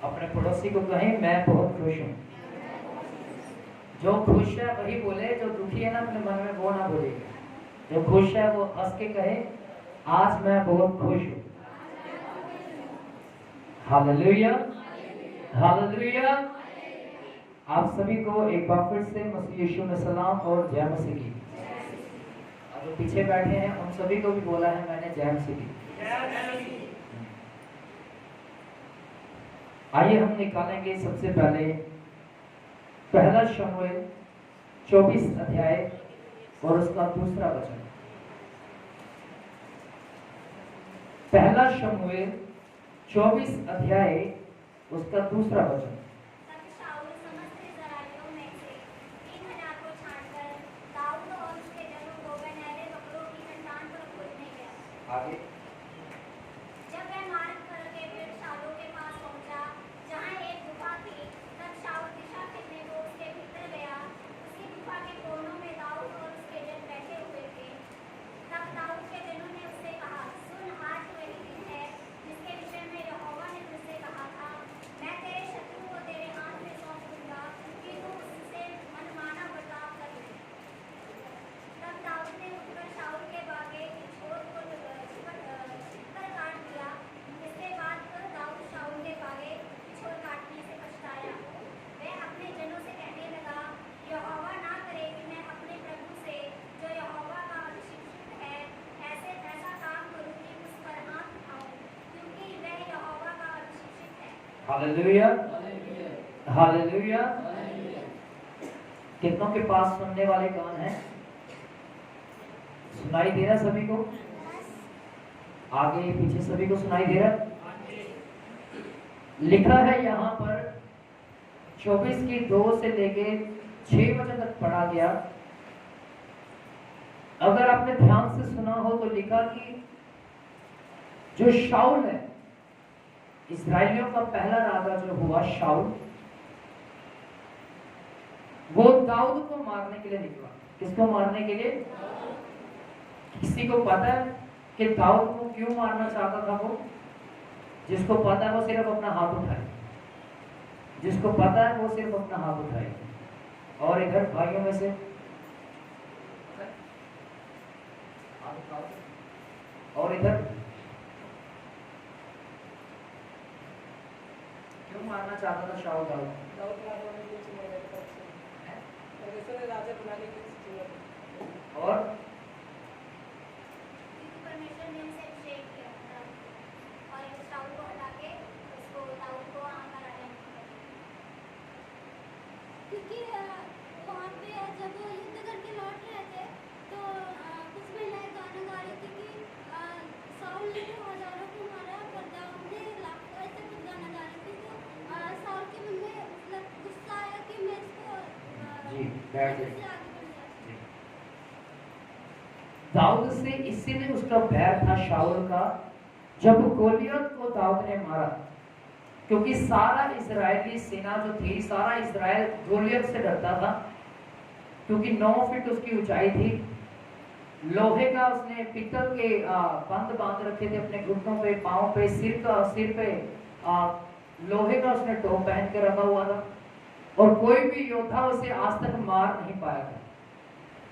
अपने पड़ोसी को कहें मैं बहुत खुश हूँ। जो खुश है वही बोले, जो दुखी है ना अपने मन में वो ना बोलेगा। जो खुश है वो हंस के कहे आज मैं बहुत खुश हूँ। Hallelujah, hallelujah. आप सभी को एक बार फिर से मसीह यीशु में सलाम और जय मसीह की। अब जो पीछे बैठे हैं उन सभी को भी बोला है मैंने जय मसीह की। आइए हम निकालेंगे सबसे पहले पहला शमूएल 24 अध्याय और उसका दूसरा वचन। पहला शमूएल 24 अध्याय उसका दूसरा वचन। आगे जब वह मार्ग करके फिर शाऊल के पास पहुंचा, जहां एक गुफा थी, तब शाऊल दिशा फिरने को उसके भीतर गया। उसी गुफा के कोनों में दाऊद और उसके जन बैठे हुए थे। तब दाऊद के जनों ने उससे कहा, सुन, आज वही दिन है जिसके विषय में यहोवा ने तुझसे कहा था, मैं तेरे शत्रु को तेरे हाथ में सौंप दूंगा कि तू उससे मनमाना बर्ताव कर ले। तब दाऊद ने उठकर शाऊल के बागे की छोर को छिपकर काट दिया। इसके बाद दाऊद शाऊल के बागे की छोर काटने से पछताया। वह अपने जनों से कहने लगा, यहोवा ना करे कि मैं अपने प्रभु से, जो यहोवा का अभिषिक्त है, ऐसा काम करूं कि उस पर हाथ उठाऊं, क्योंकि वह यहोवा का अभिषिक्त है। Hallelujah, hallelujah. कितनों के पास सुनने वाले कान हैं? सुनाई दे रहा सभी को? आगे पीछे सभी को सुनाई दे रहा? लिखा है यहाँ पर 24 की 2 से लेके 6 वचन तक पढ़ा गया। अगर आपने ध्यान से सुना हो तो लिखा कि जो शाऊल है, इस्राएलियों का पहला राजा जो हुआ शाऊल, वो दाऊद को मारने के लिए निकला। किसको मारने के लिए? किसी को पता है कि दाऊद को क्यों मारना चाहता था वो? जिसको पता है वो सिर्फ अपना हाथ उठाए। जिसको पता है वो सिर्फ अपना हाथ उठाए। और इधर भाइयों में से और इधर क्यों मारना चाहता था शाऊल दाऊद? और परमेश्वर ने उसे अभिषेक किया था और शाऊल को हटा के उसको दाऊद को आका राजा नियुक्त किया। क्योंकि वहाँ पे जब वो युद्ध करके लौट रहे थे तो कुछ महिलाएं गाना गा रही थी कि शाऊल ने तो हजारों को मारा पर दाऊद ने लाखों, ऐसे कुछ गाना गा रही थी। तो शाऊल के मन में मतलब गुस्सा आया कि मैं इसको जी बैठ जाइए। इससे आगे बढ़ जाऊं। दाऊद से इसीलिए उसका बैर था शाऊल का जब गोलियत को दाऊद ने मारा, क्योंकि सारा इजरायली सेना जो थी, सारा इजराइल गोलियत से डरता था, क्योंकि 9 फीट उसकी ऊंचाई थी। लोहे का उसने पीतल के बंद बांध रखे थे अपने घुटनों पे, पांव पे, सिर पे लोहे का उसने टोप पहन के रखा हुआ था और कोई भी योद्धा उसे आज तक मार नहीं पाया था।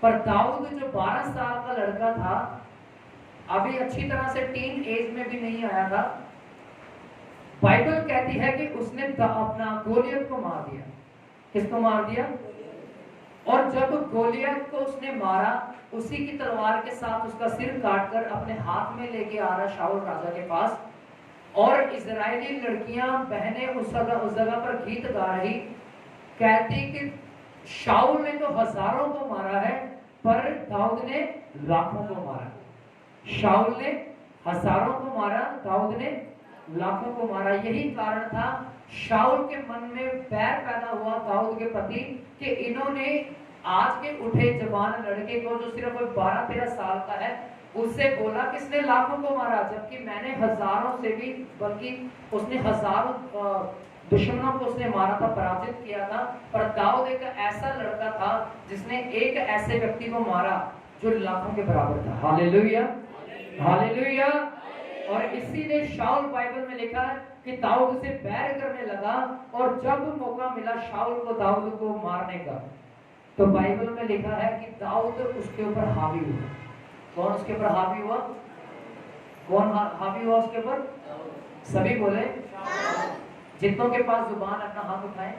पर दाऊद जो 12 साल का लड़का था, अभी अच्छी तरह से टीन एज में भी नहीं आया था, बाइबल कहती है कि उसने अपना गोलियत को मार दिया। किसको मार दिया? और जब गोलियत को उसने मारा, उसी की तलवार के साथ उसका सिर काटकर अपने हाथ में लेके आ रहा शाऊल राजा के पास। और इजरायली लड़कियां, बहनें उस जगह पर गीत गा रही, कहती कि शाऊल ने तो हजारों को मारा है पर दाऊद ने लाखों को मारा। शाऊल ने हजारों को मारा, दाऊद ने लाखों को मारा। यही कारण था शाऊल के मन में बैर पैदा हुआ दाऊद के प्रति कि इन्होंने आज के उठे जवान लड़के को जो सिर्फ 12-13 साल का है, उससे बोला किसने लाखों को मारा, जबकि मैंने हजारों से भी, बल्कि उसने हजारों दुश्मनों को उसने मारा था, पराजित किया था। पर दाऊद एक ऐसा लड़का था जिसने एक ऐसे व्यक्ति को मारा जो लाखों के बराबर था। Hallelujah, hallelujah. और इसीलिए शाऊल बाइबल में लिखा है कि दाऊद से बैर करने लगा, और जब मौका मिला शाऊल को दाऊद को मारने का, तो बाइबल में लिखा है कि दाऊद उसके ऊपर हावी हुआ। कौन उसके ऊपर हावी हुआ? कौन हावी हुआ उसके ऊपर? सभी बोले। जितनों के पास जुबान अपना हाथ उठाएं।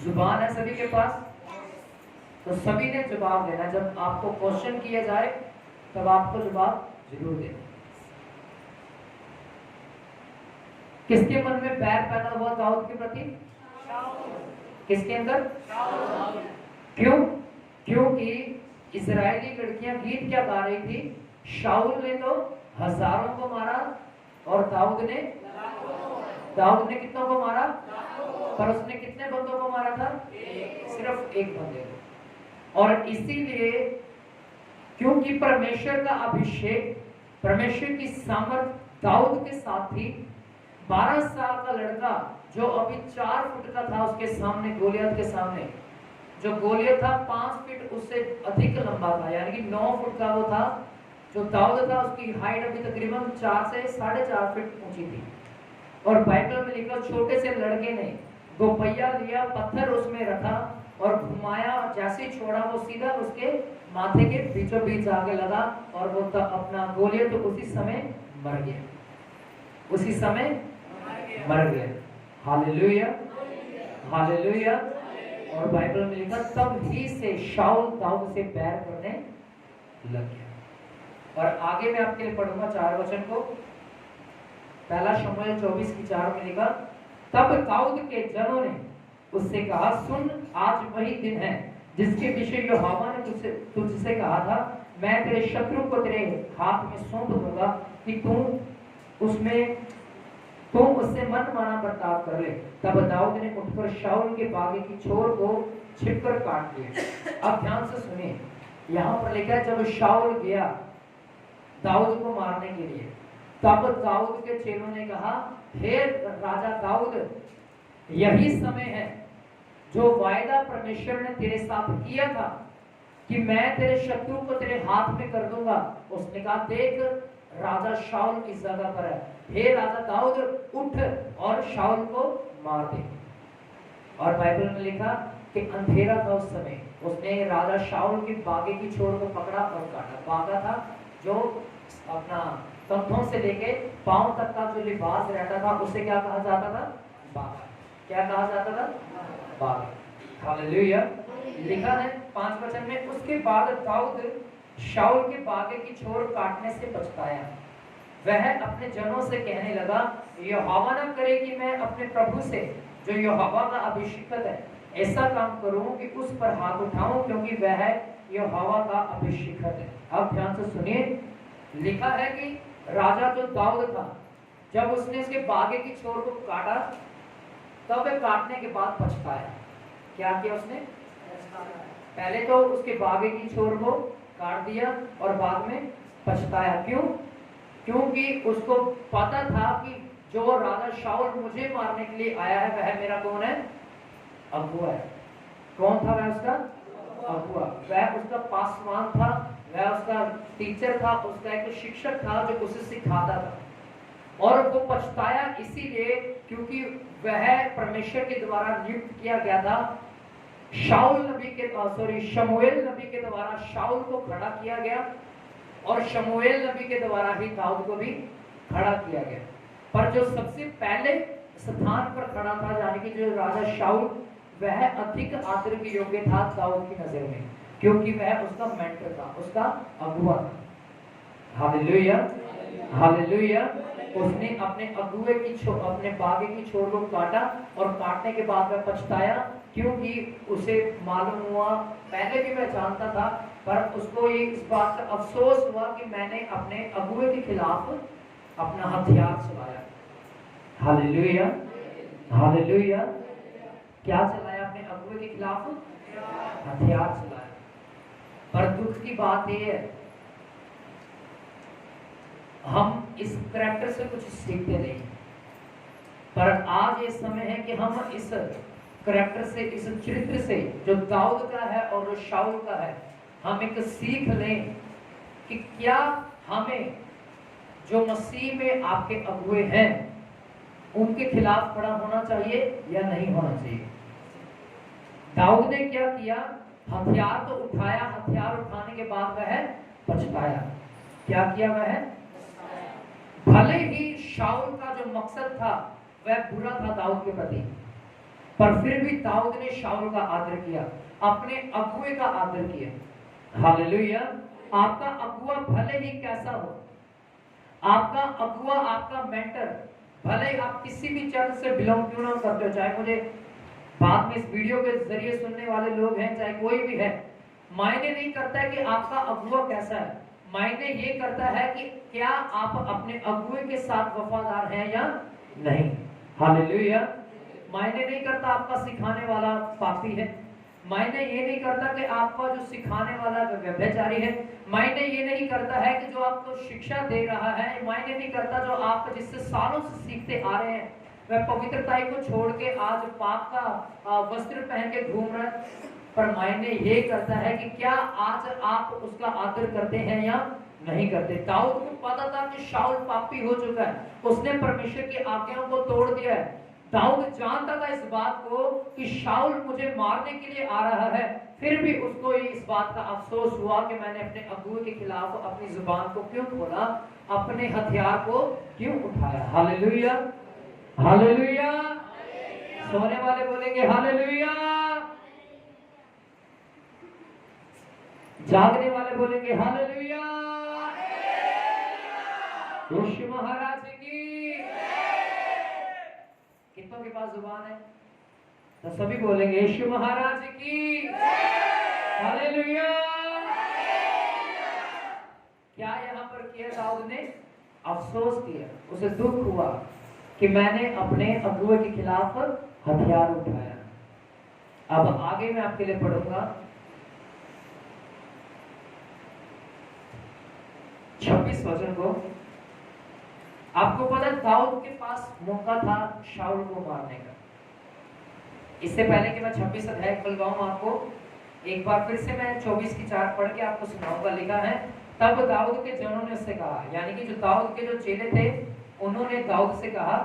जुबान है सभी के पास, तो सभी ने जवाब देना। जब आपको क्वेश्चन किया जाए तब आपको जवाब जरूर देना। किसके मन में बैर पैदा हुआ दाऊद के प्रति? किसके अंदर? क्यों? क्योंकि इजरायली लड़कियां गीत क्या गा रही थी? शाऊल ने तो हजारों को मारा और दाऊद ने कितनों को मारा? पर उसने कितने बंदों को मारा था? सिर्फ एक बंदे को। और इसीलिए क्योंकि परमेश्वर का अभिषेक, परमेश्वर की सामर्थ दाऊद के साथ थी, 12 साल का लड़का जो अभी 4 फुट का था उसके सामने, गोलियत के सामने, जो गोलियत था 5 फीट उससे अधिक लंबा था, यानी कि 9 फुट का वो था। जो दाऊद था उसकी हाइट अभी तकरीबन 4 से 4.5 फीट ऊंची थी। और बाइबल में लिखा छोटे से लड़के ने दोपहिया लिया, पत्थर उसमें रखा और घुमाया, और जैसे ही छोड़ा वो सीधा उसके माथे के बीचों बीच आके लगा, और वो अपना गोलियत तो उसी समय मर गया, उसी समय मर गया। Hallelujah, hallelujah. और बाइबल में लिखा तब ही से शाऊल दाऊद से बैर करने लग गया। और आगे मैं आपके लिए पढ़ूंगा 4 वचन को। पहला शमूएल 24:4 में लिखा, तब दाऊद के जनों ने उससे कहा, सुन, आज वही दिन है जिसके विषय यहोवा ने तुझसे कहा था, मैं तेरे शत्रु को तेरे हाथ में सौंप दूंगा कि तुम उससे मनमाना बर्ताव कर ले। तब दाऊद ने उठकर शाऊल के बागे की छोर को छिपकर काट दिया। अब ध्यान से सुनिए, यहाँ पर लिखा है जब शाऊल गया दाऊद को मारने के लिए, तब दाऊद के चेलों ने कहा, हे राजा दाऊद, यही समय है जो वायदा परमेश्वर ने तेरे साथ किया था कि मैं तेरे शत्रु को तेरे हाथ में कर दूंगा। उसने कहा, देख राजा शाऊल इस जगह पर है, हे राजा दाऊद उठ और शाऊल को मार दे। और बाइबल में लिखा कि अंधेरा था उस समय, उसने राजा शाऊल के बागे की छोर को पकड़ा और काटा। बागा था जो अपना कंधों से लेके पांव तक का जो लिबास रहता था उसे क्या कहा जाता था? बागा। क्या कहा जाता था? बागा। हालेलुया। लिखा है 5 वचन में, उसके बाद दाऊद शाऊल के बागे की छोर काटने से पछताया। वह अपने जनों से कहने लगा, यहोवा न करे कि मैं अपने प्रभु से जो यहोवा का अभिषिक्त है ऐसा काम करूं कि उस पर हाथ उठाऊं, क्योंकि वह यहोवा का अभिषिक्त है। अब ध्यान से सुनिए, लिखा है कि राजा जो दाऊद था, जब उसने उसके बागे की छोर को काटा, तब वह काटने के बाद पछताया। क्या किया उसने? पहले तो उसके बागे की छोर को काट दिया और बाद में पछताया। क्यों? क्योंकि उसको पता था कि जो राजा शाऊल मुझे मारने के लिए आया है वह मेरा कौन है? अगुआ है। कौन था वह? उसका अगुआ। वह उसका पासवान था, वह उसका टीचर था, उसका एक शिक्षक था जो उसे सिखाता था। और वो पछताया इसीलिए क्योंकि वह परमेश्वर के द्वारा नियुक्त किया गया था। शमूएल नबी के द्वारा शाऊल को खड़ा किया गया और शमूएल नबी के द्वारा ही दाऊद को भी खड़ा किया गया। पर जो सबसे पहले स्थान पर खड़ा था, यानी कि जो राजा शाऊल, वह अधिक आदर के योग्य था दाऊद की नजर में, क्योंकि वह उसका मेंटर था, उसका अगुआ था। Hallelujah, hallelujah. उसने अपने अगुए की अपने बागे की छोर को काटा और काटने के बाद वह पछताया, क्योंकि उसे मालूम हुआ, पहले भी वह जानता था, पर उसको ये इस बात का अफसोस हुआ कि मैंने अपने अगुए के खिलाफ अपना हथियार चलाया। Hallelujah, hallelujah. क्या चलाया? अपने अगुए के खिलाफ हथियार चलाया। पर दुख की बात यह है, हम इस करैक्टर से कुछ सीखते नहीं, पर आज ये समय है कि हम इस करैक्टर से, इस चरित्र से जो दाऊद का है और जो शाऊल का है, हम एक सीख लें कि क्या हमें जो मसीह में आपके अगुए हैं उनके खिलाफ खड़ा होना चाहिए या नहीं होना चाहिए? दाऊद ने क्या किया? हथियार तो उठाया, हथियार उठाने के बाद वह पछताया। क्या किया? वह भले ही शाऊल का जो मकसद था वह बुरा था दाऊद के प्रति, पर फिर भी दाऊद ने शाऊल का आदर किया, अपने अगुए का आदर किया। हालेलुया। आपका अगुआ भले ही कैसा हो, आपका अगुआ, आपका मेंटर, भले ही आप किसी भी चर्च से बिलोंग क्यों ना करते हो, चाहे मुझे बाद में इस वीडियो के जरिए सुनने वाले लोग हैं, चाहे कोई भी है, मायने नहीं करता है कि आपका अगुआ कैसा है। मायने ये करता है कि क्या आप अपने अगुए के साथ वफादार हैं या नहीं। हालेलुया। मायने नहीं करता आपका सिखाने वाला पापी है, मायने ये नहीं करता कि आपका जो सिखाने वाला व्यभिचारी है, मायने ये नहीं करता है कि जो आपको शिक्षा दे रहा है, मायने नहीं करता जो आप जिससे सालों से सीखते आ रहे हैं वह पवित्रता को छोड़ के आज पाप का वस्त्र पहन के घूम रहा है। पर मायने ये करता है कि क्या आज आप उसका आदर करते हैं या नहीं करते। दाऊद को पता था कि शाऊल पापी हो चुका है, उसने परमेश्वर की आज्ञाओं को तोड़ दिया है। दाऊद जानता था इस बात को कि शाऊल मुझे मारने के लिए आ रहा है, फिर भी उसको इस बात का अफसोस हुआ कि मैंने अपने अगुए के खिलाफ अपनी जुबान को क्यों खोला, अपने हथियार को क्यों उठाया। Hallelujah, hallelujah. सोने वाले बोलेंगे हालेलुया, जागने वाले बोलेंगे हालेलुया। यीशु महाराज की। कितनों के पास जुबान है? तो सभी बोलेंगे यीशु महाराज की हालेलुया। क्या यहाँ पर किया दाऊद ने? अफसोस किया, उसे दुख हुआ कि मैंने अपने अगुए के खिलाफ हथियार उठाया। अब आगे मैं आपके लिए पढ़ूंगा 26 वचन को। आपको पता है दाऊद के पास मौका था शाऊल को मारने का। इससे पहले कि मैं 26 अध्याय खुलवाऊं आपको, एक बार फिर से मैं 24 की 4 पढ़ के आपको सुनाऊंगा। लिखा है, तब दाऊद के जनों ने उससे कहा, यानी कि जो दाऊद के जो चेले थे उन्होंने दाऊद से कहा,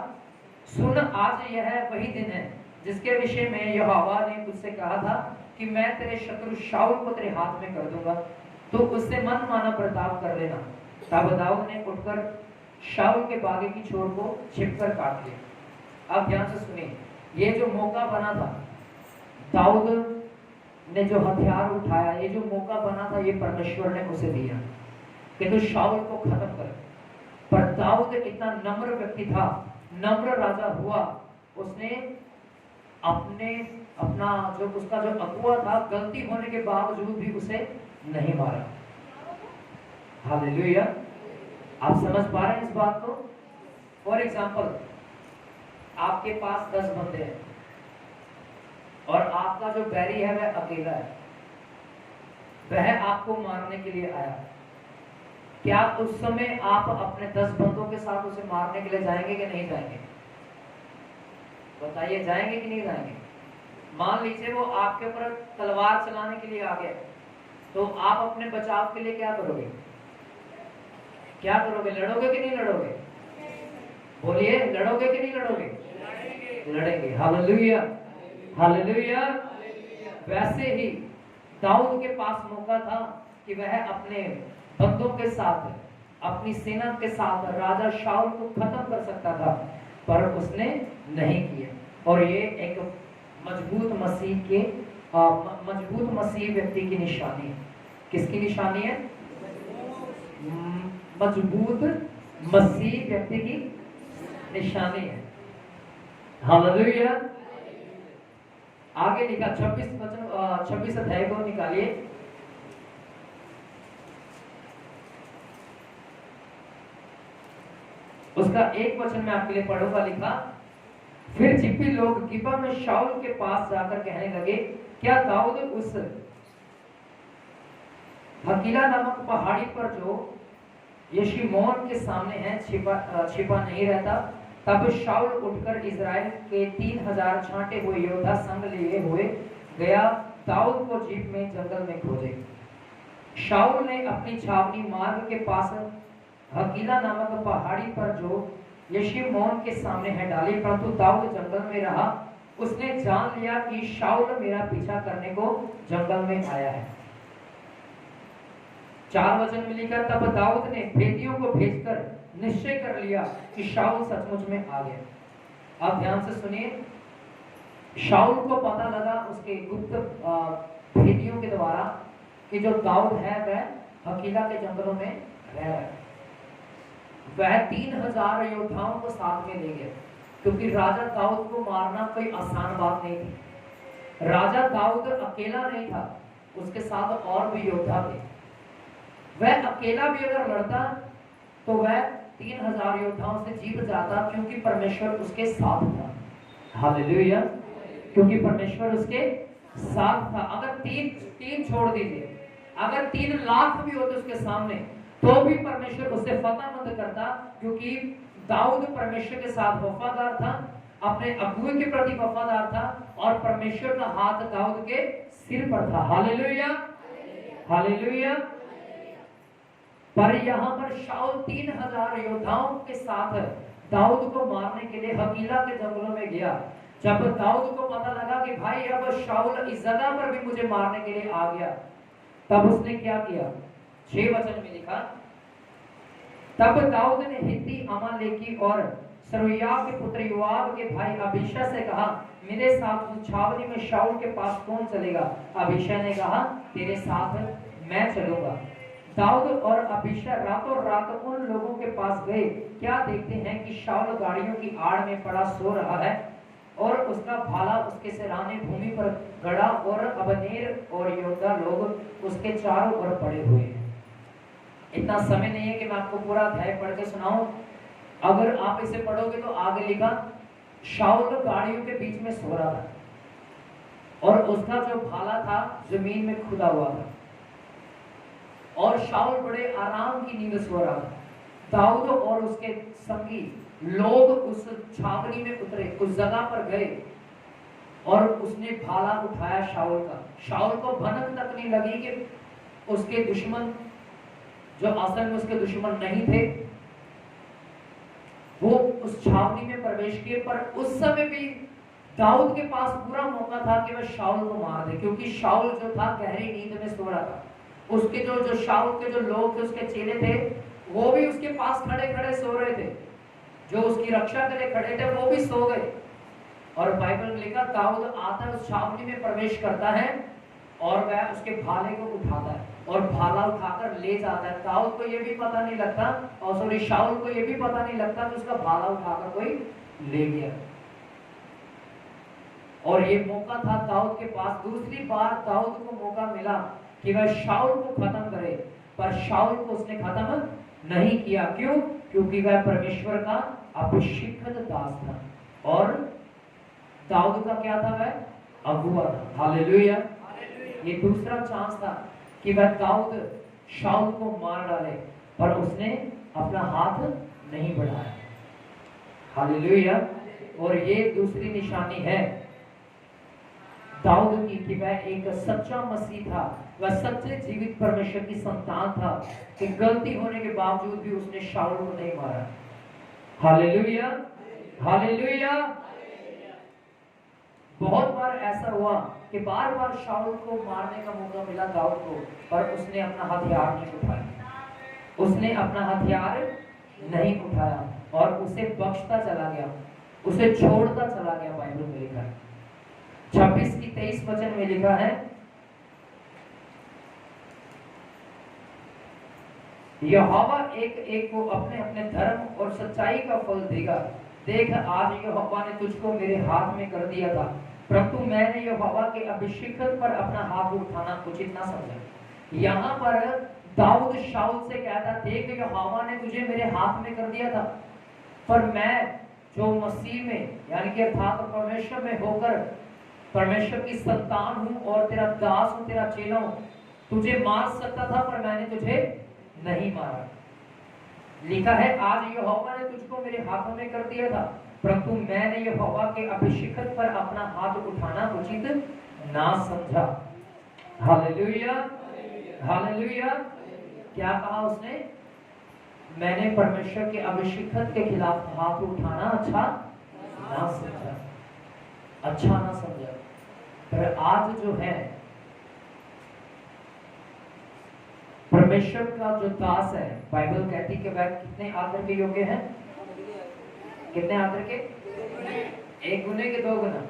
सुन, आज यह वही दिन है जिसके विषय में यहोवा ने तुझसे कहा था कि मैं तेरे शत्रु शाऊल को तेरे हाथ में कर दूंगा, तो उससे मन माना बर्ताव कर लेना। तब दाऊद ने उठकर शाऊल के बागे की छोर को छिपकर काट लिया। अब ध्यान से सुनिए, ये जो मौका बना था, दाऊद ने जो हथियार उठाया, ये जो मौका बना था, ये परमेश्वर ने उसे दिया कि तू शाऊल को खत्म कर। पर दाऊद इतना नम्र व्यक्ति था, नम्र राजा हुआ, उसने अपना जो उसका जो अगुआ था, गलती होने के बावजूद भी उसे नहीं मारा। हालेलुया। आप समझ पा रहे हैं इस बात को? फॉर एग्जाम्पल, आपके पास 10 बंदे हैं और आपका जो बैरी है वह अकेला है, वह आपको मारने के लिए आया। क्या उस समय आप अपने 10 बंदों के साथ उसे मारने के लिए जाएंगे कि नहीं जाएंगे? बताइए, जाएंगे कि नहीं जाएंगे? मान लीजिए वो आपके ऊपर तलवार चलाने के लिए आ गया, तो आप अपने बचाव के लिए क्या करोगे? क्या करोगे? लड़ोगे कि नहीं लड़ोगे? बोलिए, लड़ोगे कि नहीं लड़ोगे? लड़ेंगे। Hallelujah, hallelujah. वैसे ही दाऊद के पास मौका था कि वह अपने बंदों के साथ, अपनी सेना के साथ राजा शाऊल को खत्म कर सकता था, पर उसने नहीं किया। और ये एक मजबूत मसीह व्यक्ति की निशानी है। किसकी निशानी है? मजबूत मसीह व्यक्ति की निशानी है। हालेलुया। आगे लिखा 26 अध्याय को निकालिए। उसका एक वचन मैं आपके लिए पढ़ूंगा। लिखा, फिर जिप्पी लोग गिबा में शाऊल के पास जाकर कहने लगे, क्या दाऊद उस हकीला नामक पहाड़ी पर जो यशीमोन के सामने है छिपा नहीं रहता? तब शाऊल उठकर इजराइल के 3000 छांटे हुए योद्धा संग लिए हुए गया दाऊद को जीप में जंगल में खोजे। शाऊल ने अपनी छावनी मार्ग के पास हकीला नामक पहाड़ी पर जो यशीमोन के सामने है डाली, परंतु दाऊद जंगल में रहा। उसने जान लिया कि शाऊल मेरा पीछा करने को जंगल में आया है। 4 वचन में लिखा, तब दाऊद ने भेदियों को भेजकर निश्चय कर लिया कि शाऊल सचमुच में आ गया। आप ध्यान से सुनिए, शाऊल को पता लगा उसके गुप्त भेदियों के द्वारा कि जो दाऊद है वह हकीला के जंगलों में रह रहा है। वह 3000 योद्धाओं को साथ में ले गए, क्योंकि राजा दाऊद को मारना कोई आसान बात नहीं थी। राजा दाऊद अकेला नहीं था, उसके साथ और भी योद्धा थे। वह अकेला भी अगर लड़ता तो वह 3000 योद्धाओं से जीत जाता, क्योंकि परमेश्वर उसके साथ था। हालेलुया, क्योंकि परमेश्वर उसके साथ था। अगर तीन छोड़ दीजिए, अगर 3 लाख भी होते उसके सामने तो भी परमेश्वर उससे फतेहमंद करता, क्योंकि दाऊद परमेश्वर के साथ वफादार था, अपने अगुए के प्रति वफादार था, और परमेश्वर का हाथ दाऊद के सिर पर था। Hallelujah, hallelujah. पर यहाँ पर शाऊल 3000 योद्धाओं के साथ दाऊद को मारने के लिए हकीला के जंगलों में गया। जब दाऊद को पता लगा कि भाई अब शाऊल इस जगह पर भी मुझे मारने के लिए आ गया, तब उसने क्या किया? 6 वचन में लिखा, तब दाऊद ने हित्ती अमालेकी और सरूया के पुत्र योआब के भाई अबीशा से कहा, मेरे साथ छावनी में शाऊल के पास कौन चलेगा? अबीशा ने कहा, तेरे साथ मैं चलूंगा। दाऊद और अबीशा रातों रात उन लोगों के पास गए। क्या देखते हैं कि शाऊल गाड़ियों की आड़ में पड़ा सो रहा है, और उसका भाला उसके सिरहाने भूमि पर गड़ा, और अबनेर और योद्धा लोग उसके चारों ओर पड़े हुए हैं। इतना समय नहीं है कि मैं आपको पूरा अध्याय पढ़ के सुनाऊं। अगर आप इसे पढ़ोगे तो आगे लिखा, शाऊल गाड़ियों के बीच में सो रहा था, और उसका जो भाला था जमीन में खुदा हुआ था, और शाऊल बड़े आराम की नींद सो रहा था। दाऊद और उसके संगी लोग उस छावनी में उतरे, उस जगह पर गए, और उसने भाला उठाया शाऊल का। शाऊल को भनक तक नहीं लगी कि उसके दुश्मन, जो असल में उसके दुश्मन नहीं थे, वो उस छावनी में प्रवेश किए। पर उस समय भी दाऊद के पास पूरा मौका था कि वह शाऊल को मार दे, क्योंकि शाऊल जो था गहरी नींद में सो रहा था। उसके जो शाऊल के जो लोग थे, उसके चेले थे, वो भी उसके पास खड़े खड़े सो रहे थे। जो उसकी रक्षा के लिए खड़े थे वो भी सो गए। और बाइबल में लिखा, दाऊद आता है, उस छावनी में प्रवेश करता है, और वह उसके भाले को उठाता है और भाला उठाकर ले जाता है। दाऊद को यह भी पता नहीं लगता, और सॉरी शाऊल को यह भी पता नहीं लगता कि उसका भाला उठाकर कोई ले गया। और ये मौका था दाऊद के पास। दूसरी बार दाऊद को मौका मिला कि वह शाऊल को खत्म करे, पर शाऊल को उसने खत्म नहीं किया। क्यों? क्योंकि वह परमेश्वर का अभिषिक्त दास था, और दाऊद का क्या था? वह अगुआ था। हालेलुया। ये दूसरा चांस था कि वह दाऊद शाऊल को मार डाले, पर उसने अपना हाथ नहीं बढ़ाया। हालेलुया। और ये दूसरी निशानी है दाऊद की कि वह एक सच्चा मसीह था, वह सच्चे जीवित परमेश्वर की संतान था, कि गलती होने के बावजूद भी उसने शाऊल को नहीं मारा। Hallelujah, hallelujah. बहुत बार ऐसा हुआ कि बार बार शाऊल को मारने का मौका मिला दाऊद को, पर उसने अपना हथियार नहीं उठाया। उसने अपना हथियार नहीं उठाया और उसे बख्शता चला गया, उसे छोड़ता चला गया। बाइबल में लिखा है 26 की 23 वचन में लिखा है, यहोवा एक एक को अपने अपने धर्म और सच्चाई का फल देगा। देख, आज यहोवा ने तुझको मेरे हाथ में कर दिया था, परंतु मैंने यहोवा के अभिषिक्त पर अपना हाथ उठाना उचित ना समझा। यहाँ पर दाऊद शाऊल से कहता, देख यहोवा ने तुझे मेरे हाथ में कर दिया था, पर मैं जो मसीह में यानी कि अर्थात परमेश्वर में होकर परमेश्वर की संतान हूँ और तेरा दास हूँ, तेरा चेला हूँ, तुझे मार सकता था, पर मैंने तुझे नहीं मारा। लिखा है, आज यहोवा ने तुझको मेरे हाथों में कर दिया था, परंतु मैंने यहोवा के अभिषिक्त पर अपना हाथ उठाना उचित ना समझा। Hallelujah, hallelujah. क्या कहा उसने? मैंने परमेश्वर के अभिषेकत के खिलाफ हाथ उठाना अच्छा ना समझा, अच्छा ना समझा। पर आज जो है परमेश्वर का जो दास है, बाइबल कहती है कि वह कितने आदर के योग्य है? कितने आदर के? एक गुने के दो गुना?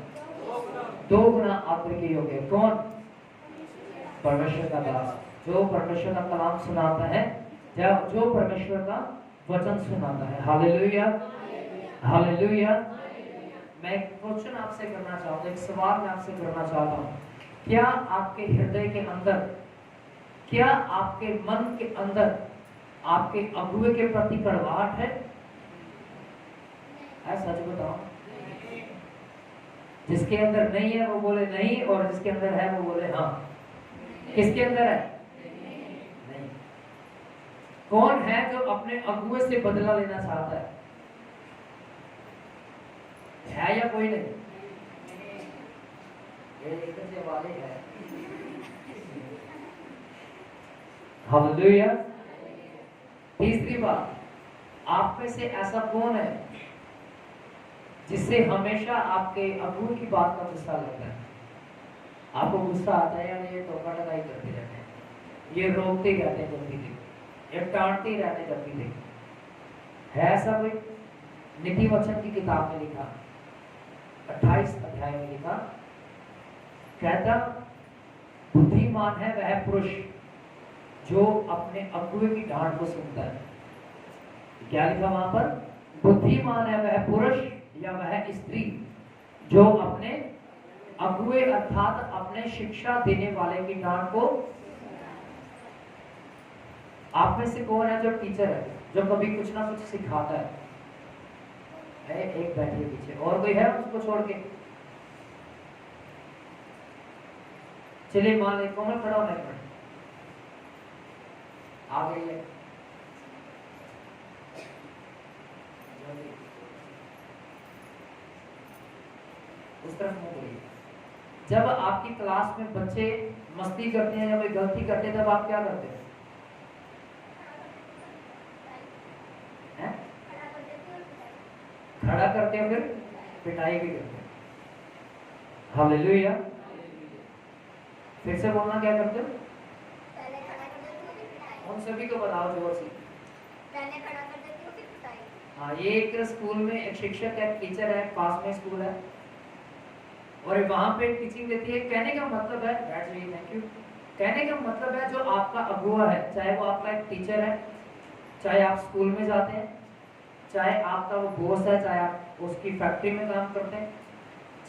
दो गुना आदर के योग्य है। कौन? परमेश्वर का दास, जो परमेश्वर का कलाम सुनाता है, जो परमेश्वर का वचन सुनाता है। Hallelujah, hallelujah. मैं एक क्वेश्चन आपसे करना चाहता हूँ, एक सवाल मैं आपसे करना चाहता हूँ। क्या आपके हृदय के अंदर, क्या आपके मन के अंदर आपके अगुए के प्रति कड़वाहट है? सच बताओ। जिसके अंदर नहीं है वो बोले नहीं, और जिसके अंदर है वो बोले हाँ। किसके अंदर है? नहीं। कौन है जो अपने अगुए से बदला लेना चाहता है या कोई नहीं? ये एक से वाले है। हालेलुया। तीसरी बात, आप में से ऐसा कौन है जिससे हमेशा आपके अगुए की बात का गुस्सा लगता है? आपको गुस्सा आता है यार, ये टोका टकाई करते रहते हैं, ये रोकते रहते हैं जल्दी से, ये टांटते रहते जल्दी से। है ऐसा कोई? नीति वचन की किताब में लिखा, 28 अध्याय में लिखा, कहता बुद्धिमान है वह पुरुष जो अपने अगुए की डांट को सुनता है। क्या लिखा वहां पर? बुद्धिमान है वह पुरुष या वह स्त्री जो अपने अगुए अर्थात अपने शिक्षा देने वाले की डांट को। आप में से कौन है जो टीचर है, जो कभी कुछ ना कुछ सिखाता है? एक बैठिए पीछे, और कोई है उसको छोड़ के? चलिए मान ले कोमल खड़ा होना है, आ गई है। उस तरफ मुंह करिए। जब आपकी क्लास में बच्चे मस्ती करते हैं या कोई गलती करते हैं, तब आप क्या करते हैं? खड़ा करते हो, फिर पिटाई भी करते हैं। हालेलुया। फिर से बोलना, क्या करते हो? उन सभी को बताओ जोर से। हाँ, ये एक स्कूल में एक शिक्षक है, टीचर है, पास में स्कूल है, और वहां पे टीचिंग देती है। कहने का मतलब है, थैंक यू। कहने का मतलब है जो आपका अगुआ है, चाहे वो आपका एक टीचर है, चाहे आप स्कूल में जाते हैं, चाहे आपका वो बॉस है, चाहे आप उसकी फैक्ट्री में काम करते हैं,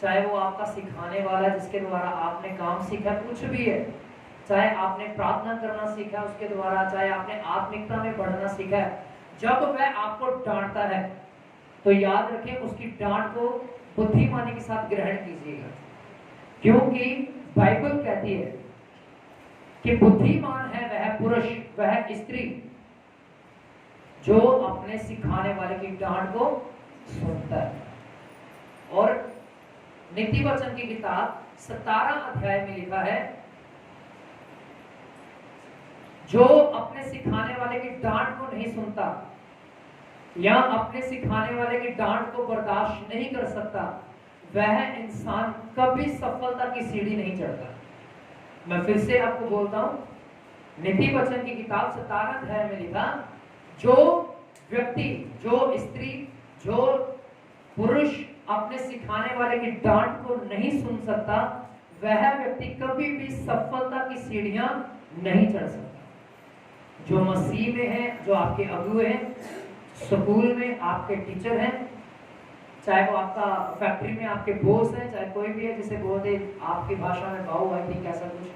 चाहे वो आपका सिखाने वाला है जिसके द्वारा आपने काम सीखा, कुछ भी है, चाहे आपने प्रार्थना करना सीखा उसके द्वारा, चाहे आपने आत्मिकता में बढ़ना सीखा है, जब वह आपको डांटता है तो याद रखें उसकी डांट को बुद्धिमानी के साथ ग्रहण कीजिएगा, क्योंकि बाइबल कहती है कि बुद्धिमान है वह पुरुष, वह स्त्री जो अपने सिखाने वाले की डांट को सुनता है। और नीति वचन की किताब 17 अध्याय में लिखा है, जो अपने सिखाने वाले की डांट को नहीं सुनता या अपने सिखाने वाले की डांट को बर्दाश्त नहीं कर सकता, वह इंसान कभी सफलता की सीढ़ी नहीं चढ़ता। मैं फिर से आपको बोलता हूं, नीति वचन की किताब 17 अध्याय में लिखा, जो व्यक्ति, जो स्त्री, जो पुरुष अपने सिखाने वाले की डांट को नहीं सुन सकता, वह व्यक्ति कभी भी सफलता की सीढ़ियां नहीं चढ़ सकता। जो मसीह में है, जो आपके अगुए हैं, स्कूल में आपके टीचर हैं, चाहे वो आपका फैक्ट्री में आपके बॉस हैं, चाहे कोई भी है, जिसे बोलते आपकी भाषा में बाऊ, आई थिंक ऐसा कुछ,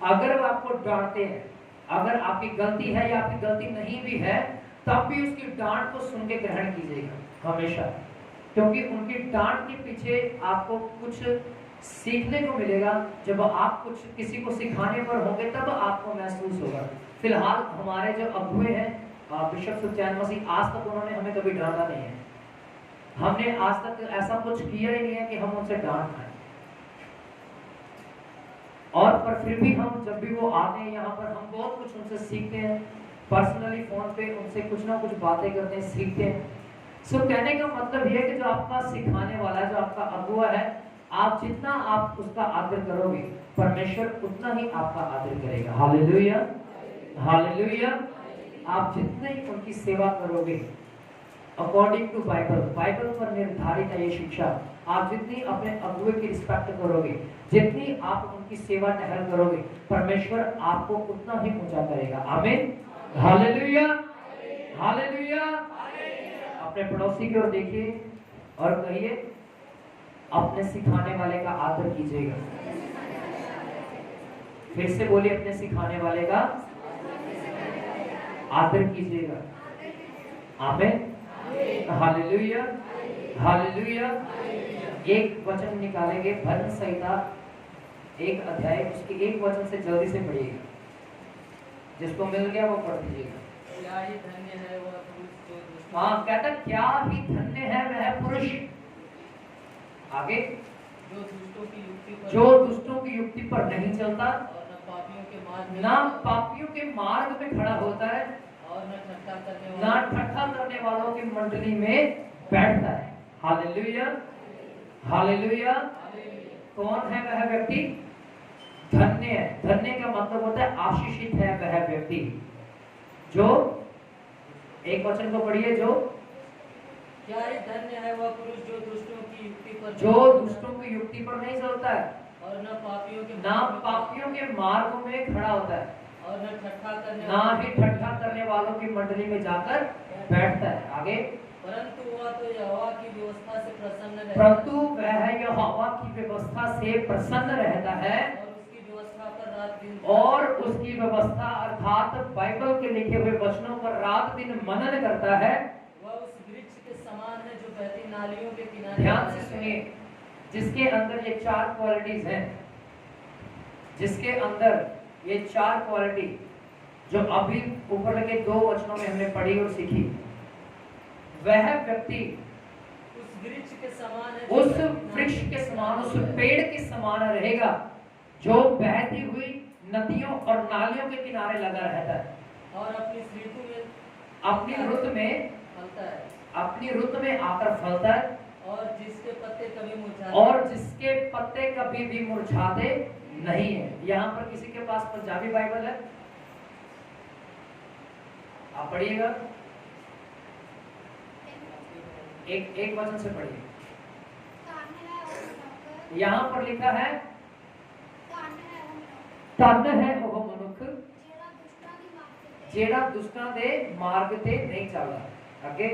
अगर वो आपको डांटते हैं, अगर आपकी गलती है या आपकी गलती नहीं भी है, तब भी उसकी डांट को सुन के ग्रहण कीजिएगा हमेशा, क्योंकि उनकी डांट के पीछे आपको कुछ सीखने को मिलेगा। जब आप कुछ किसी को सिखाने पर होंगे तब आपको महसूस होगा। फिलहाल हमारे जो अगुए हैं, बिशप सत्यान मसीह, आज तक उन्होंने हमें कभी डांटा नहीं है। हमने आज तक ऐसा कुछ किया ही नहीं है कि हम उनसे डांट खाएं, और पर फिर भी हम जब भी वो आते हैं यहाँ पर, हम बहुत कुछ उनसे सीखते हैं, पर्सनली फोन पे उनसे कुछ ना कुछ बातें करते हैं, सीखते हैं। सो कहने का मतलब यह है कि जो आपका सिखाने वाला है, जो आपका अगुआ है, आप जितना आप उसका आदर करोगे, परमेश्वर उतना ही आपका आदर करेगा। Hallelujah, hallelujah. आप जितने ही उनकी सेवा करोगे अकॉर्डिंग टू बाइबल, बाइबल पर निर्धारित है ये शिक्षा, आप जितनी अपने अगुए की रिस्पेक्ट करोगे, जितनी आप उनकी सेवा टहल करोगे, परमेश्वर आपको उतना ही ऊंचा करेगा। आमीन, हालेलुया, हालेलुया। अपने पड़ोसी की ओर देखिए और कहिए, अपने सिखाने वाले का आदर कीजिएगा। फिर से बोलिए, अपने सिखाने वाले का आदर कीजिएगा। आमीन, हालेलुया, हालेलुया। एक वचन निकालेंगे, भजन संहिता 1 अध्याय, उसके एक वचन से जल्दी से पढ़िएगा। जिसको मिल गया वो पढ़ दीजिएगा। क्या ही धन्य है वह पुरुष जो दुष्टों हाँ, कहता क्या ही धन्य है वह पुरुष, आगे, जो दुष्टों की युक्ति पर जो दुष्टों की युक्ति पर नहीं चलता, और न पापियों के मार्ग में ना पापियों के मार्ग में खड़ा होता है, और न ठट्ठा करने ना वालों ठट्ठा करने वालों की मंडली में बैठता है। Hallelujah, hallelujah. कौन है वह व्यक्ति? धन्य है। धन्य का मतलब होता है आशीषित है वह व्यक्ति, जो, एक वचन को पढ़िए, जो, क्या ही धन्य है वह पुरुष जो दुष्टों की युक्ति पर जो दुष्टों की युक्ति पर नहीं चलता है, और न पापियों के ना मार्ग में पापियों के मार्ग में खड़ा होता है, और न ठट्ठा करने ना वालों ही ठट्ठा करने वालों की मंडली में जाकर बैठता है। आगे, परंतु वह तो यहोवा की व्यवस्था से प्रसन्न रहता है परंतु वह यहोवा की व्यवस्था से प्रसन्न रहता है, और उसकी व्यवस्था पर रात दिन और उसकी व्यवस्था अर्थात बाइबल के लिखे हुए वचनों पर रात दिन मनन करता है। वह उस वृक्ष के समान है जो बहती नालियों के किनारे ध्यान से लगाया सुनिए, है। जिसके अंदर ये 4 क्वालिटीज हैं, जिसके अंदर ये 4 क्वालिटी जो अभी ऊपर लगे 2 वचनों में हमने पढ़ी और सीखी, वह व्यक्ति उस वृक्ष के समान है उस जो बहती वृक्ष नालियों के के समान, उस किनारे पेड़ के समान रहेगा जो बहती हुई नदियों और नालियों के किनारे लगा रहता है, और अपनी ऋतु में अपनी रुत में, फलता है, अपनी रुत में आकर फलता है, और जिसके पत्ते कभी मुरझाते और जिसके पत्ते कभी भी मुरझाते नहीं है। यहाँ पर किसी के पास पंजाबी बाइबल है? आप पढ़िएगा, एक वचन से पढ़िए। यहाँ पर लिखा है, तन है वह मनुख जेड़ा दुष्टां दे मार्ग ते नहीं चलदा। आगे,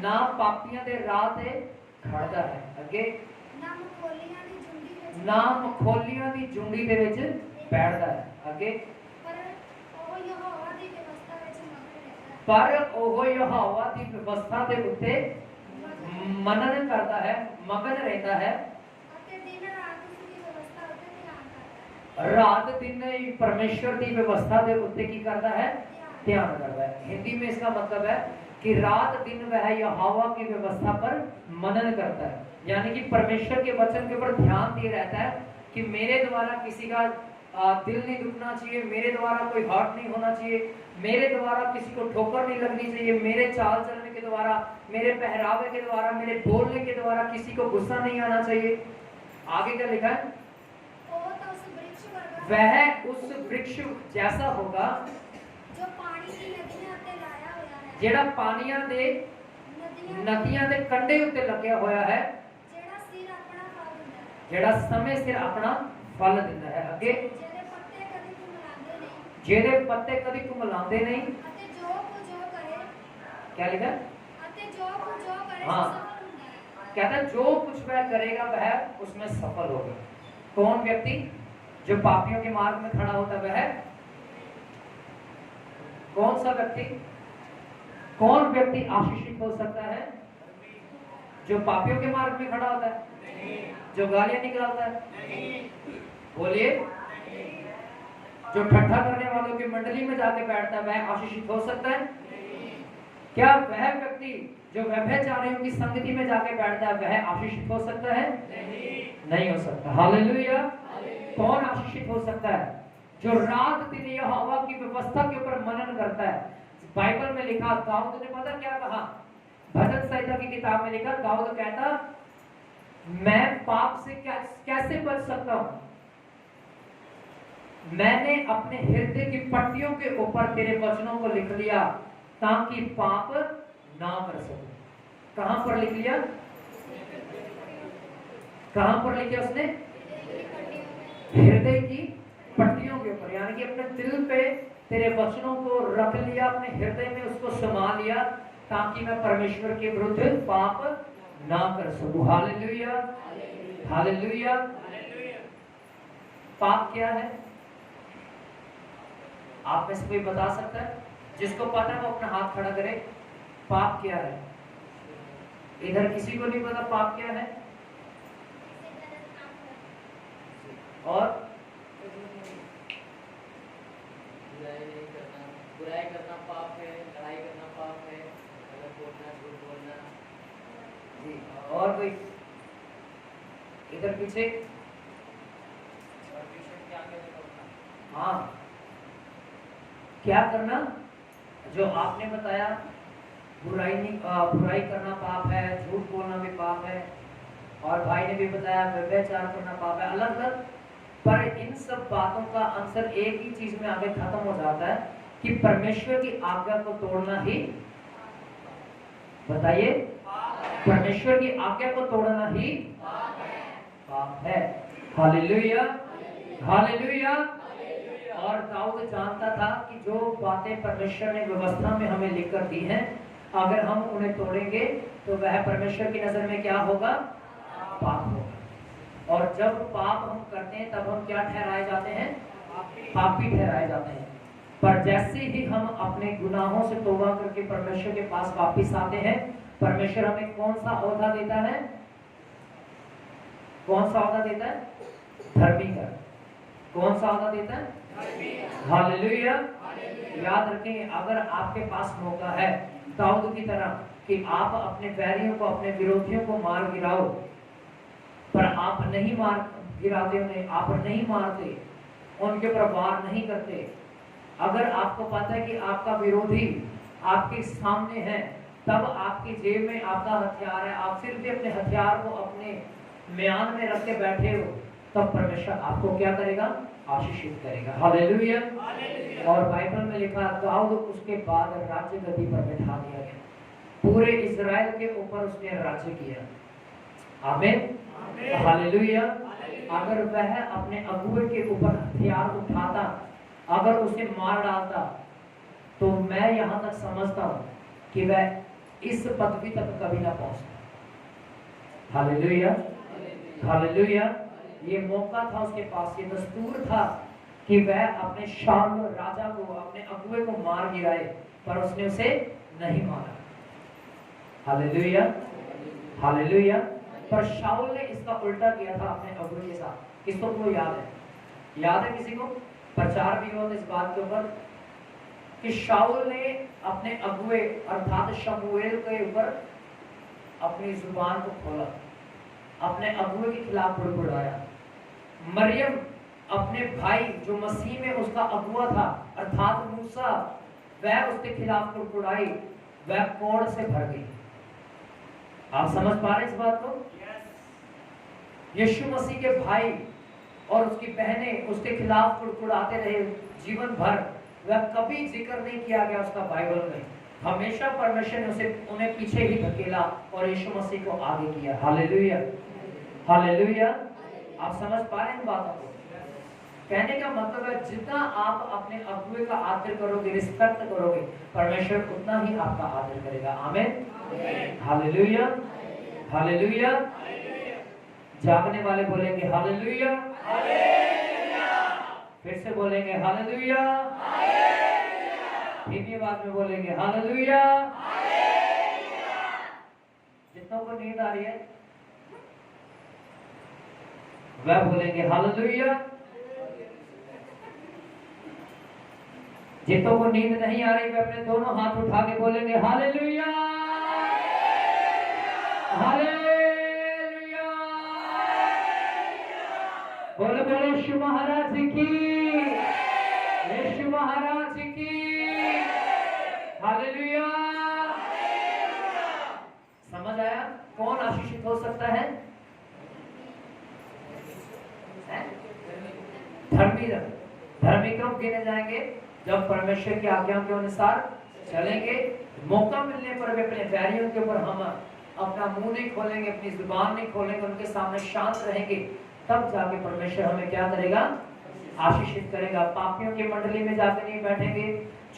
ना पापियां दे राह ते खड़दा है। अगे, ना मखौलियां दी झुंडी दे विच बैठदा है। अगे, पर ओह यहोवा दी व्यवस्था दे उत्ते मनन करता है, मगन रहता है, रात दिन परमेश्वर की व्यवस्था दे उत्ते की करता है, ध्यान करता है। हिंदी में इसका मतलब है कि रात दिन वह यहोवा की व्यवस्था पर मनन करता है, यानी कि परमेश्वर के वचन के ऊपर ध्यान दिए रहता है कि मेरे द्वारा किसी का दिल नहीं दुखना चाहिए, मेरे द्वारा कोई हर्ट नहीं होना चाहिए, मेरे द्वारा किसी को ठोकर नहीं लगनी चाहिए, मेरे चाल चलने के द्वारा, मेरे पहरावे के द्वारा, मेरे बोलने के द्वारा किसी को गुस्सा नहीं आना चाहिए। आगे क्या लिखा है? वह उस वृक्ष जैसा होगा जो पानी की नदियां ते लाया होया है, जेड़ा पानियां दे नदियां दे कंढे उत्ते लगया होया है, जेड़ा सिर अपना फल दिंदा है, जेड़ा समय सिर अपना फल दिंदा है। अगे, जेदे पत्ते कदी कुमलांदे नहीं, जेदे पत्ते कभी कुमलांदे नहीं। अते जो कुछ जो करे, क्या लिखा? अते जो कुछ जो करे हाँ। सफल हुंदा है। कहता है जो कुछ वह करेगा वह उसमें सफल होगा। कौन व्यक्ति? जो पापियों के मार्ग में खड़ा होता है वह कौन सा व्यक्ति? कौन व्यक्ति आशीषित हो सकता है? जो पापियों के मार्ग में खड़ा होता है, जो गालियां निकालता है, बोलिए, जो ठट्ठा करने वालों की मंडली में जाके बैठता है वह आशीषित हो सकता है? क्या वह व्यक्ति जो व्यभिचारियों की संगति में जाके बैठता है वह आशीषित हो सकता है? नहीं हो सकता। हालेलुया। कौन आशीषित हो सकता है? जो रात दिन यहोवा की व्यवस्था के ऊपर मनन करता है। बाइबल में लिखा, दाऊद ने पता क्या कहा, भजन संहिता की किताब में लिखा, दाऊद कहता मैं पाप से कैसे बच सकता हूं, मैंने अपने हृदय की पट्टियों के ऊपर तेरे वचनों को लिख लिया ताकि पाप ना कर सकूं। कहां पर लिख लिया, कहां पर लिखा उसने, हृदय की पट्टियों के ऊपर, यानी कि अपने दिल पे तेरे वचनों को रख लिया, अपने हृदय में उसको समा लिया ताकि मैं परमेश्वर के विरुद्ध पाप ना कर सकूं। Hallelujah, hallelujah. पाप क्या है, आप में से कोई बता सकता है? जिसको पता है वो अपना हाथ खड़ा करे। पाप क्या है? इधर किसी को नहीं पता पाप क्या है? और बुराई करना पाप है, लड़ाई करना पाप है, गलत बोलना, झूठ बोलना। जी, और कोई इधर पीछे? हाँ, क्या करना? जो आपने बताया, बुराई करना पाप है, झूठ बोलना भी पाप है, और भाई ने भी बताया व्यभिचार करना पाप है। अलग अलग, पर इन सब बातों का आंसर एक ही चीज में आगे खत्म हो जाता है कि परमेश्वर की आज्ञा को तोड़ना ही, बताइए, परमेश्वर की आज्ञा को तोड़ना ही पाप है। Hallelujah, hallelujah. और दाऊद जानता था कि जो बातें परमेश्वर ने व्यवस्था में हमें लिखकर दी हैं, अगर हम उन्हें तोड़ेंगे तो वह परमेश्वर की नजर में क्या होगा, पाप होगा। और जब पाप हम करते हैं तब हम क्या ठहराए जाते हैं, पापी ठहराए जाते हैं। पर जैसे ही हम अपने गुनाहों से तौबा करके परमेश्वर के पास वापस आते हैं, परमेश्वर हमें कौन सा ओहदा देता है, कौन सा ओहदा देता है, धर्मी का। कौन सा ओहदा देता है, हालेलुया। याद रखें, अगर आपके पास मौका है दाऊद की तरह कि आप अपने बैरियों को, अपने विरोधियों को मार गिराओ, पर आप नहीं मार गिराते उन्हें, आप नहीं मारते, उनके ऊपर वार नहीं करते। अगर आपको पता है कि आपका विरोधी आपके सामने है, तब आपकी जेब में आपका हथियार है, आप फिर भी अपने हथियार को अपने म्यान में रख के बैठे हो, तब परमेश्वर आपको क्या करेगा, आशीषित करेगा। हालेलुया। और बाइबल में लिखा, दाऊद उसके बाद राज्य गद्दी पर बैठा दिया गया, पूरे इजराइल के ऊपर उसने राज्य किया। आमीन, हालेलुया। अगर वह अपने अगुए के ऊपर हथियार उठाता, अगर उसे मार डालता, तो मैं यहां तक समझता हूं कि वह इस पदवी तक कभी ना पहुंचता। Hallelujah, hallelujah. ये मौका था उसके पास, ये दस्तूर था कि वह अपने शाऊल राजा को, अपने अगुए को मार गिराए, पर उसने उसे नहीं मारा। Hallelujah, hallelujah. पर शाऊल ने इसका उल्टा किया था अपने अगुए के साथ। किसको को याद है, याद है किसी को? प्रचार भी हुआ इस बात के ऊपर कि शाऊल ने अपने अगुए अर्थात शमूएल के ऊपर अपनी जुबान को खोला, अपने अगुए के खिलाफ बुड़बुड़ाया। मरियम अपने भाई जो मसीह में उसका अगुआ था अर्थात मूसा, वह उसके खिलाफ बुड़बुड़ाई, वह कोड़ से भर गई। आप समझ पा रहे इस बात को? यीशु मसीह के भाई और उसकी बहनें उसके खिलाफ कुड़कुड़ाते रहे जीवन भर, वह कभी जिक्र नहीं किया गया उसका बाइबल में। हमेशा परमेश्वर ने उसे उन्हें पीछे ही धकेला और यीशु मसीह को आगे किया। Hallelujah, hallelujah. आप समझ पा रहे हैं इन बातों को? कहने का मतलब है, जितना आप अपने अगुए का आदर करोगे, रिस्पेक्ट करोगे, परमेश्वर उतना ही आपका आदर करेगा। आमीन, हालेलुया, हालेलुया। जागने वाले बोलेंगे हालेलुया, फिर से बोलेंगे हालेलुया, धीमी आवाज में बोलेंगे हालेलुया। जितनों को नींद आ रही है वह बोलेंगे हालेलुया। जितनों को नींद नहीं आ रही वे अपने दोनों हाथ उठा के बोलेंगे हालेलुया, हालेलुया। बोलो बोलो शिव महाराज की। यीशु महाराज की हालेलुया। समझ आया कौन आशीषित हो सकता है? धर्मी धर्मी कब गिने जाएंगे? जब परमेश्वर की आज्ञाओं के अनुसार चलेंगे। मौका मिलने पर भी अपने बैरियों के ऊपर हम अपना मुंह नहीं खोलेंगे, अपनी जुबान नहीं खोलेंगे, उनके सामने शांत रहेंगे, तब जाके परमेश्वर हमें क्या करेगा? आशीषित करेगा। पापियों की मंडली में जाके नहीं बैठेंगे,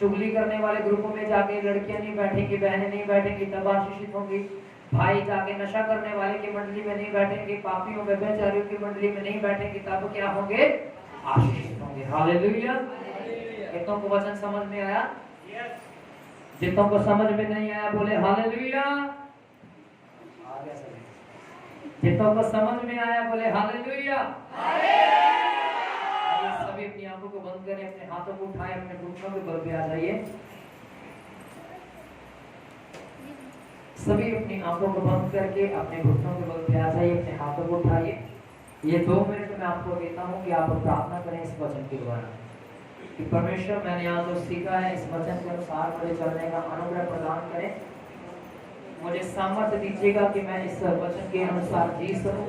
चुगली करने वाले ग्रुपों में जाके लड़कियां नहीं बैठेंगी, बहनें नहीं बैठेंगी, तब आशीषित होंगी। भाई जाके नशा करने वाले की मंडली में नहीं बैठेंगे, पापियों व्यभिचारियों की मंडली में नहीं बैठेंगे, तब क्या होंगे? आशीषित होंगे। हालेलुया। कितनों को वचन समझ में आया? जितनों को समझ में नहीं आया बोले हालेलुया। जितनों को समझ में आया बोले हालेलुया। सभी अपनी आंखों को बंद करें, अपने हाथों को उठाएं, अपने घुटनों के बल पे आ जाइए। सभी अपनी आंखों को बंद करके अपने घुटनों के बल पे आ जाइए, अपने हाथों को उठाइए। ये 2 मिनट मैं आपको देता हूँ कि आप प्रार्थना करें इस वचन के द्वारा कि परमेश्वर मैंने यहाँ जो सीखा है इस वचन के अनुसार मुझे चलने का अनुग्रह प्रदान करें। मुझे सामर्थ्य दीजिएगा कि मैं इस वचन के अनुसार जी सकूं।